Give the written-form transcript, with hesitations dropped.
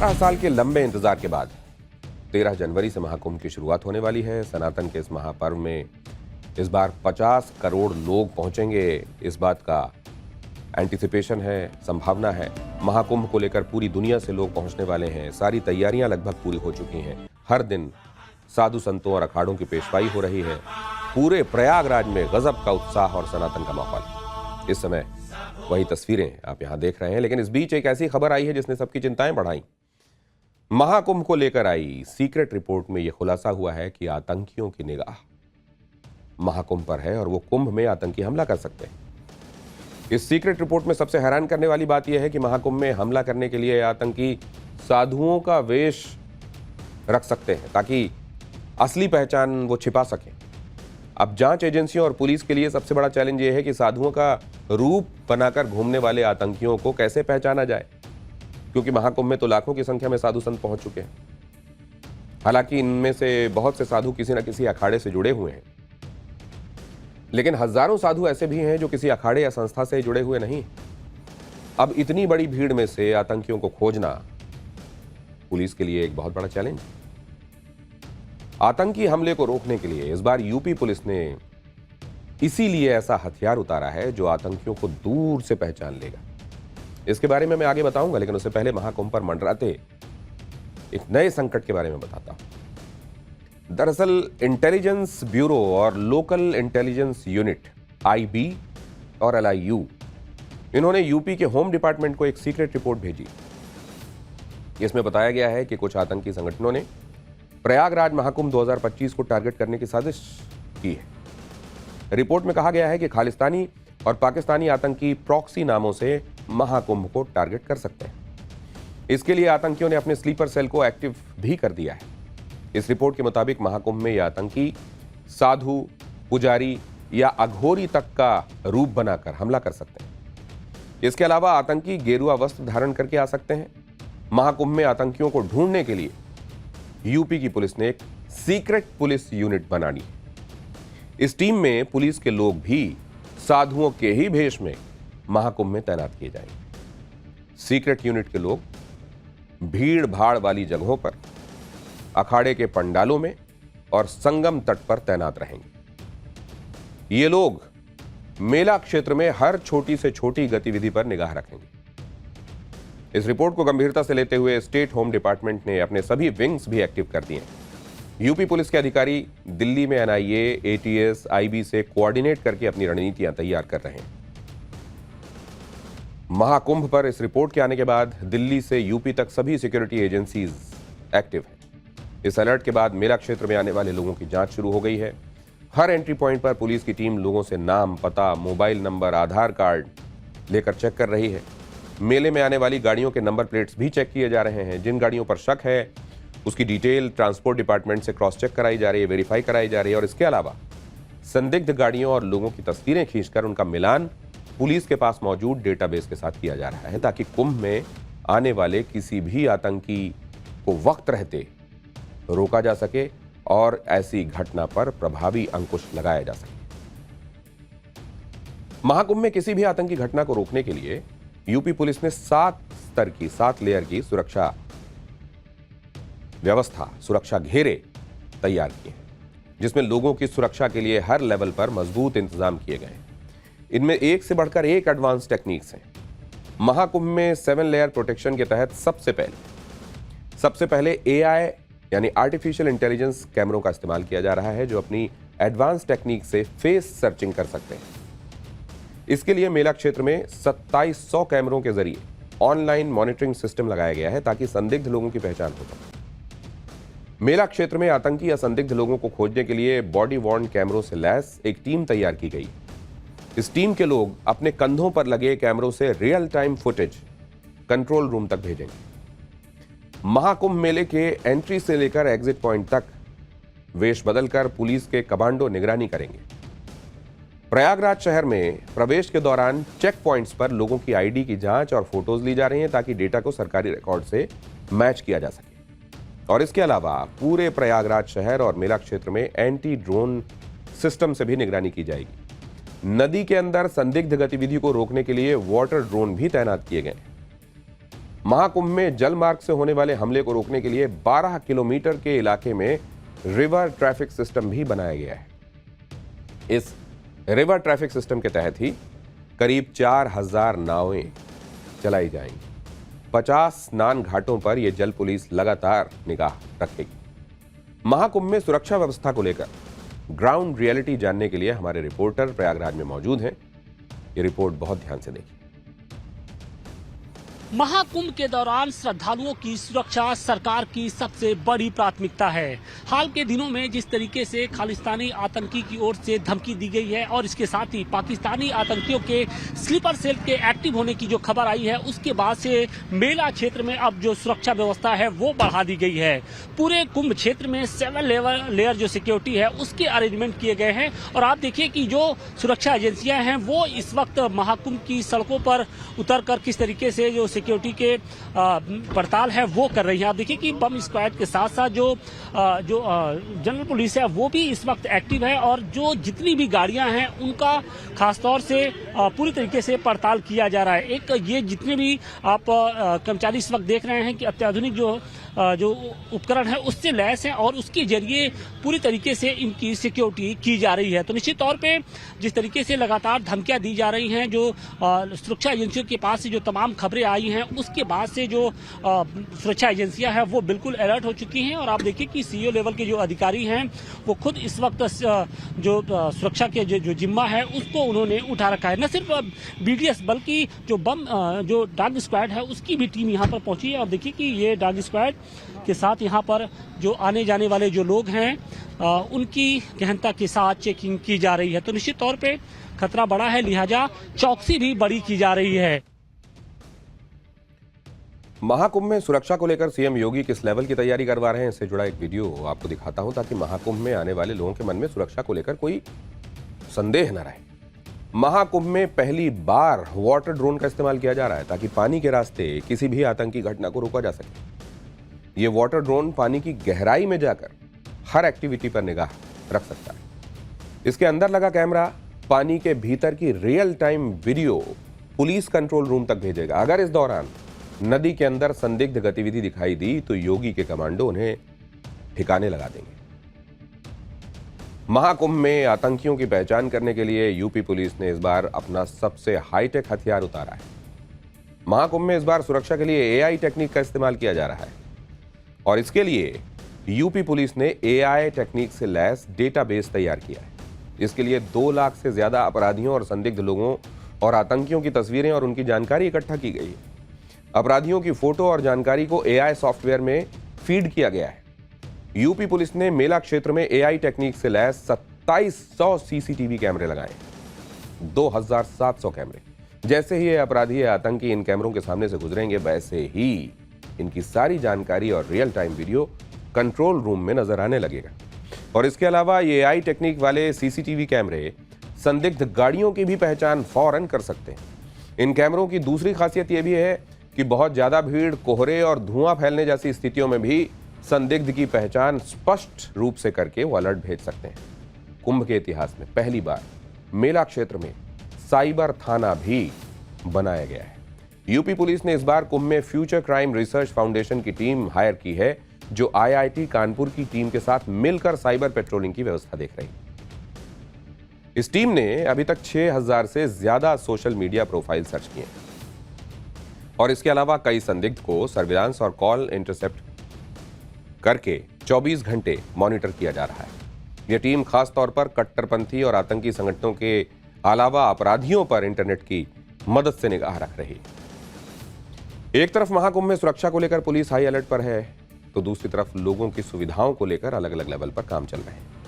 12 साल के लंबे इंतजार के बाद 13 जनवरी से महाकुंभ की शुरुआत होने वाली है। सनातन के इस महापर्व में इस बार 50 करोड़ लोग पहुंचेंगे, इस बात का एंटिसिपेशन है, संभावना है। महाकुंभ को लेकर पूरी दुनिया से लोग पहुंचने वाले हैं। सारी तैयारियां लगभग पूरी हो चुकी हैं। हर दिन साधु संतों और अखाड़ों की पेशवाई हो रही है। पूरे प्रयागराज में गजब का उत्साह और सनातन का माहौल। इस समय वही तस्वीरें आप यहां देख रहे हैं, लेकिन इस बीच एक ऐसी खबर आई है जिसने सबकी चिंताएं बढ़ाई। महाकुंभ को लेकर आई सीक्रेट रिपोर्ट में यह खुलासा हुआ है कि आतंकियों की निगाह महाकुंभ पर है और वो कुंभ में आतंकी हमला कर सकते हैं। इस सीक्रेट रिपोर्ट में सबसे हैरान करने वाली बात यह है कि महाकुंभ में हमला करने के लिए आतंकी साधुओं का वेश रख सकते हैं ताकि असली पहचान वो छिपा सकें। अब जांच एजेंसियों और पुलिस के लिए सबसे बड़ा चैलेंज यह है कि साधुओं का रूप बनाकर घूमने वाले आतंकियों को कैसे पहचाना जाए, क्योंकि महाकुंभ में तो लाखों की संख्या में साधु संत पहुंच चुके हैं। हालांकि इनमें से बहुत से साधु किसी न किसी अखाड़े से जुड़े हुए हैं, लेकिन हजारों साधु ऐसे भी हैं जो किसी अखाड़े या संस्था से जुड़े हुए नहीं। अब इतनी बड़ी भीड़ में से आतंकियों को खोजना पुलिस के लिए एक बहुत बड़ा चैलेंज है। आतंकी हमले को रोकने के लिए इस बार यूपी पुलिस ने इसीलिए ऐसा हथियार उतारा है जो आतंकियों को दूर से पहचान लेगा। इसके बारे में मैं आगे बताऊंगा, लेकिन उससे पहले महाकुंभ पर मंडराते एक नए संकट के बारे में बताता हूं। दरअसल इंटेलिजेंस ब्यूरो और लोकल इंटेलिजेंस यूनिट IB और LIU इन्होंने यूपी के होम डिपार्टमेंट को एक सीक्रेट रिपोर्ट भेजी। इसमें बताया गया है कि कुछ आतंकी संगठनों ने प्रयागराज महाकुंभ 2025 को टारगेट करने की साजिश की है। रिपोर्ट में कहा गया है कि खालिस्तानी और पाकिस्तानी आतंकी प्रॉक्सी नामों से महाकुंभ को टारगेट कर सकते हैं। इसके लिए आतंकियों ने अपने स्लीपर सेल को एक्टिव भी कर दिया है। इस रिपोर्ट के मुताबिक महाकुंभ में ये आतंकी साधु, पुजारी या अघोरी तक का रूप बनाकर हमला कर सकते हैं। इसके अलावा आतंकी गेरुआ वस्त्र धारण करके आ सकते हैं। महाकुंभ में आतंकियों को ढूंढने के लिए यूपी की पुलिस ने एक सीक्रेट पुलिस यूनिट बना ली। इस टीम में पुलिस के लोग भी साधुओं के ही भेष में महाकुंभ में तैनात किए जाएंगे। सीक्रेट यूनिट के लोग भीड़ भाड़ वाली जगहों पर, अखाड़े के पंडालों में और संगम तट पर तैनात रहेंगे। ये लोग मेला क्षेत्र में हर छोटी से छोटी गतिविधि पर निगाह रखेंगे। इस रिपोर्ट को गंभीरता से लेते हुए स्टेट होम डिपार्टमेंट ने अपने सभी विंग्स भी एक्टिव कर दिए हैं। यूपी पुलिस के अधिकारी दिल्ली में NIA, ATS, IB से कोऑर्डिनेट करके अपनी रणनीतियां तैयार कर रहे हैं। महाकुंभ पर इस रिपोर्ट के आने के बाद दिल्ली से यूपी तक सभी सिक्योरिटी एजेंसीज एक्टिव हैं। इस अलर्ट के बाद मेला क्षेत्र में आने वाले लोगों की जांच शुरू हो गई है। हर एंट्री पॉइंट पर पुलिस की टीम लोगों से नाम, पता, मोबाइल नंबर, आधार कार्ड लेकर चेक कर रही है। मेले में आने वाली गाड़ियों के नंबर प्लेट्स भी चेक किए जा रहे हैं। जिन गाड़ियों पर शक है उसकी डिटेल ट्रांसपोर्ट डिपार्टमेंट से क्रॉस चेक कराई जा रही है, वेरीफाई कराई जा रही है। और इसके अलावा संदिग्ध गाड़ियों और लोगों की तस्वीरें खींचकर उनका मिलान पुलिस के पास मौजूद डेटाबेस के साथ किया जा रहा है, ताकि कुंभ में आने वाले किसी भी आतंकी को वक्त रहते रोका जा सके और ऐसी घटना पर प्रभावी अंकुश लगाया जा सके। महाकुंभ में किसी भी आतंकी घटना को रोकने के लिए यूपी पुलिस ने 7 लेयर की सुरक्षा व्यवस्था, सुरक्षा घेरे तैयार किए हैं, जिसमें लोगों की सुरक्षा के लिए हर लेवल पर मजबूत इंतजाम किए गए हैं। इनमें एक से बढ़कर एक एडवांस टेक्निक्स हैं। महाकुंभ में 7 लेयर प्रोटेक्शन के तहत सबसे पहले AI यानी आर्टिफिशियल इंटेलिजेंस कैमरों का इस्तेमाल किया जा रहा है, जो अपनी एडवांस टेक्निक से फेस सर्चिंग कर सकते हैं। इसके लिए मेला क्षेत्र में 2700 कैमरों के जरिए ऑनलाइन मॉनिटरिंग सिस्टम लगाया गया है, ताकि संदिग्ध लोगों की पहचान हो सके। मेला क्षेत्र में आतंकी या संदिग्ध लोगों को खोजने के लिए बॉडी वॉर्न कैमरों से लैस एक टीम तैयार की गई। इस टीम के लोग अपने कंधों पर लगे कैमरों से real time footage control room तक भेजेंगे। महाकुंभ मेले के एंट्री से लेकर एग्जिट पॉइंट तक वेश बदलकर पुलिस के कमांडो निगरानी करेंगे। प्रयागराज शहर में प्रवेश के दौरान चेक पॉइंट्स पर लोगों की ID की जांच और फोटोज ली जा रही हैं, ताकि डेटा को सरकारी रिकॉर्ड से मैच किया जा सके। और इसके अलावा पूरे प्रयागराज शहर और मेला क्षेत्र में एंटी ड्रोन सिस्टम से भी निगरानी की जाएगी। नदी के अंदर संदिग्ध गतिविधि को रोकने के लिए वाटर ड्रोन भी तैनात किए गए। महाकुंभ में जल मार्ग से होने वाले हमले को रोकने के लिए 12 किलोमीटर के इलाके में रिवर ट्रैफिक सिस्टम भी बनाया गया है। इस रिवर ट्रैफिक सिस्टम के तहत ही करीब 4000 नावें चलाई जाएंगी। 50 स्नान घाटों पर यह जल पुलिस लगातार निगाह रखेगी। महाकुंभ में सुरक्षा व्यवस्था को लेकर ग्राउंड रियलिटी जानने के लिए हमारे रिपोर्टर प्रयागराज में मौजूद हैं। ये रिपोर्ट बहुत ध्यान से देखिए। महाकुंभ के दौरान श्रद्धालुओं की सुरक्षा सरकार की सबसे बड़ी प्राथमिकता है। हाल के दिनों में जिस तरीके से खालिस्तानी आतंकी की ओर से धमकी दी गई है और इसके साथ ही पाकिस्तानी आतंकियों के स्लीपर सेल के एक्टिव होने की जो खबर आई है, उसके बाद से मेला क्षेत्र में अब जो सुरक्षा व्यवस्था है वो बढ़ा दी गई है। पूरे कुंभ क्षेत्र में 7 लेयर जो सिक्योरिटी है उसके अरेंजमेंट किए गए हैं और आप देखिए कि जो सुरक्षा एजेंसियां हैं वो इस वक्त महाकुंभ की सड़कों पर उतरकर किस तरीके से जो सिक्योरिटी के पड़ताल है वो कर रही है। आप देखिए कि बम स्क्वाड के साथ साथ जो जनरल पुलिस है वो भी इस वक्त एक्टिव है और जो जितनी भी गाड़ियां हैं उनका खासतौर से पूरी तरीके से पड़ताल किया जा रहा है। एक ये जितने भी आप कर्मचारी इस वक्त देख रहे हैं कि अत्याधुनिक जो उपकरण है उससे लैस है और उसके जरिए पूरी तरीके से इनकी सिक्योरिटी की जा रही है। तो निश्चित तौर पे जिस तरीके से लगातार धमकियां दी जा रही हैं, जो सुरक्षा एजेंसियों के पास से जो तमाम खबरें आई हैं उसके बाद से जो सुरक्षा एजेंसियां हैं वो बिल्कुल अलर्ट हो चुकी हैं और आप देखिए कि सीईओ लेवल के जो अधिकारी हैं वो खुद इस वक्त जो सुरक्षा के जो जिम्मा है उसको उन्होंने उठा रखा है। न सिर्फ बीडीएस बल्कि जो डॉग स्क्वाड है उसकी भी टीम यहाँ पर पहुंची है और देखिए कि ये डॉग स्क्वाड के साथ यहाँ पर जो आने जाने वाले जो लोग हैं उनकी गहनता के साथ चेकिंग की जा रही है। तो निश्चित तौर पे खतरा बड़ा है, लिहाजा चौकसी भी बड़ी की जा रही है। महाकुंभ में सुरक्षा को लेकर सीएम योगी किस लेवल की तैयारी करवा रहे हैं, इससे जुड़ा एक वीडियो आपको दिखाता हूं ताकि महाकुंभ में आने वाले लोगों के मन में सुरक्षा को लेकर कोई संदेह न रहे। महाकुंभ में पहली बार वाटर ड्रोन का इस्तेमाल किया जा रहा है ताकि पानी के रास्ते किसी भी आतंकी घटना को रोका जा सके। ये वाटर ड्रोन पानी की गहराई में जाकर हर एक्टिविटी पर निगाह रख सकता है। इसके अंदर लगा कैमरा पानी के भीतर की real time video police control room तक भेजेगा। अगर इस दौरान नदी के अंदर संदिग्ध गतिविधि दिखाई दी तो योगी के कमांडो उन्हें ठिकाने लगा देंगे। महाकुंभ में आतंकियों की पहचान करने के लिए यूपी पुलिस ने इस बार अपना सबसे हाईटेक हथियार उतारा है। महाकुंभ में इस बार सुरक्षा के लिए एआई टेक्निक का इस्तेमाल किया जा रहा है और इसके लिए यूपी पुलिस ने एआई टेक्निक से लैस डेटाबेस तैयार किया है। इसके लिए 2 लाख से ज्यादा अपराधियों और संदिग्ध लोगों और आतंकियों की तस्वीरें और उनकी जानकारी इकट्ठा की गई है। अपराधियों की फोटो और जानकारी को एआई सॉफ्टवेयर में फीड किया गया है। यूपी पुलिस ने मेला क्षेत्र में एआई टेक्निक से लैस 2700 सीसीटीवी कैमरे लगाए, 2700 कैमरे। जैसे ही ये अपराधी या आतंकी इन कैमरों के सामने से गुजरेंगे वैसे ही इनकी सारी जानकारी और real time video control room में नजर आने लगेगा। और इसके अलावा ये एआई टेक्निक वाले सीसीटीवी कैमरे संदिग्ध गाड़ियों की भी पहचान फौरन कर सकते हैं। इन कैमरों की दूसरी खासियत यह भी है कि बहुत ज्यादा भीड़, कोहरे और धुआं फैलने जैसी स्थितियों में भी संदिग्ध की पहचान स्पष्ट रूप से करके वो अलर्ट भेज सकते हैं। कुंभ के इतिहास में पहली बार मेला क्षेत्र में साइबर थाना भी बनाया गया है। यूपी पुलिस ने इस बार कुंभ में फ्यूचर क्राइम रिसर्च फाउंडेशन की टीम हायर की है जो आईआईटी कानपुर की टीम के साथ मिलकर साइबर पेट्रोलिंग की व्यवस्था देख रही है। इस टीम ने अभी तक 6000 से ज्यादा सोशल मीडिया प्रोफाइल सर्च किए और इसके अलावा कई संदिग्ध को सर्विलांस और कॉल इंटरसेप्ट करके 24 घंटे मॉनिटर किया जा रहा है। यह टीम खास तौर पर कट्टरपंथी और आतंकी संगठनों के अलावा अपराधियों पर इंटरनेट की मदद से निगाह रख रही है। एक तरफ महाकुंभ में सुरक्षा को लेकर पुलिस हाई अलर्ट पर है तो दूसरी तरफ लोगों की सुविधाओं को लेकर अलग अलग लेवल पर काम चल रहे हैं।